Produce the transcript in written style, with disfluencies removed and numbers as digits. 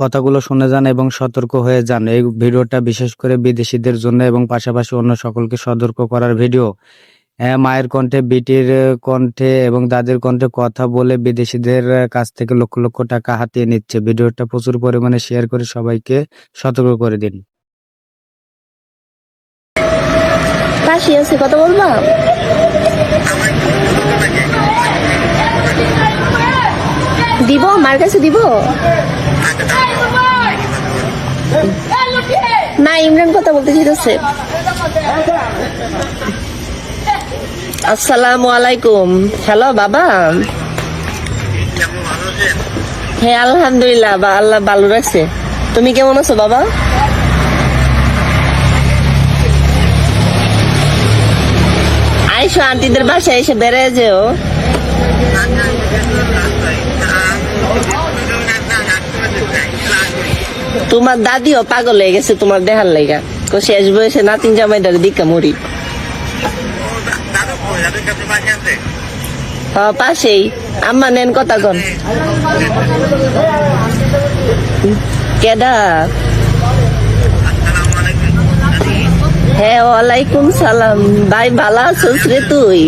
কথাগুলো শুনে যান এবং সতর্ক হয়ে যান। এই ভিডিওটা বিশেষ করে বিদেশিদের জন্য এবং পাশাপাশি অন্য সকলকে সতর্ক করার ভিডিও। হ্যাঁ, মায়ের কণ্ঠে, বিটির কণ্ঠে এবং দাদির কণ্ঠে কথা বলে বিদেশিদের কাছ থেকে লক্ষ লক্ষ টাকা হাতিয়ে নিচ্ছে। ভিডিওটা প্রচুর পরিমাণে শেয়ার করে সবাইকে সতর্ক করে দিন। পাশে আছে, কথা বলবা? দিব, মার কাছে দিব না। ইমরান কথা বলতে চাইতেছে। আসসালামু আলাইকুম। হ্যালো বাবা। হ্যাঁ আলহামদুলিল্লাহ, আল্লাহ ভালো রাখছে। তুমি কেমন আছো বাবা? আইসো আন্টিদের বাসায় এসে বেড়ে যেও। তোমার দাদিও পাগল হয়ে গেছে তোমার দেখার লাইগা। শেষ বয়সে নাতিন জামাইদার দিকা মরি। পাশেই। আম্মা নেন কথা কন। কেডা? হ্যাঁ ওয়ালাইকুম সালাম। ভাই ভালো আছিস রে তুই?